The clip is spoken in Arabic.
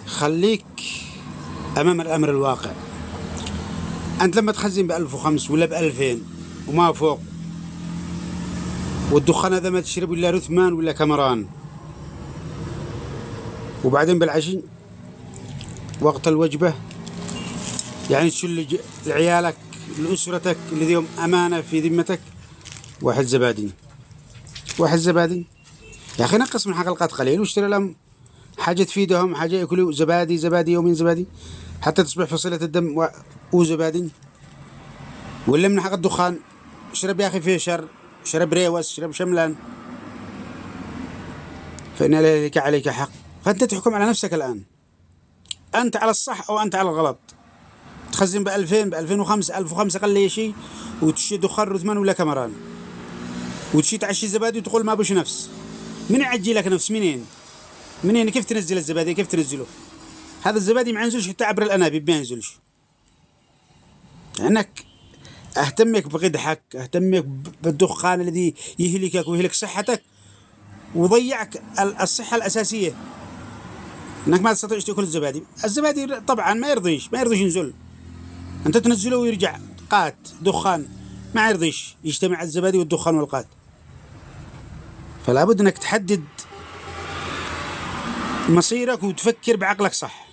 خليك أمام الأمر الواقع. أنت لما تخزن ب1005 ولا ب2000 وما فوق، والدخان هذا ما تشرب إلا رثمان ولا كمران، وبعدين بالعشي وقت الوجبة يعني تشل لعيالك لأسرتك اللي اليوم أمانة في ذمتك واحد زبادي. يا أخي نقص من حلقات قليل واشتري لهم حاجة تفيدهم، حاجة يأكلوا زبادي يومين زبادي حتى تصبح فصيلة الدم وزبادي. ولا من حق الدخان اشرب يا أخي فيشر، اشرب ريوس، اشرب شملان، فإن لك عليك حق. فأنت تحكم على نفسك الآن، أنت على الصح أو أنت على الغلط. تخزن ب2000 ب2005 1005 قل لي شيء، وتشي دخان رثمان ولا كمران، وتشي تعشي زبادي وتقول ما بوش نفس. من يعجي لك نفس؟ منين كيف تنزل الزبادي؟ كيف تنزله؟ هذا الزبادي ما ينزلش حتى عبر الأنابيب، ما ينزلش. لأنك أهتمك بقدحك، أهتمك بالدخان الذي يهلكك ويهلك صحتك وضيعك الصحة الأساسية، أنك ما تستطيع تأكل الزبادي طبعا ما يرضيش ينزل. أنت تنزله ويرجع قات دخان، ما يرضيش يجتمع الزبادي والدخان والقات. فلا بد أنك تحدد مصيرك وتفكر بعقلك صح.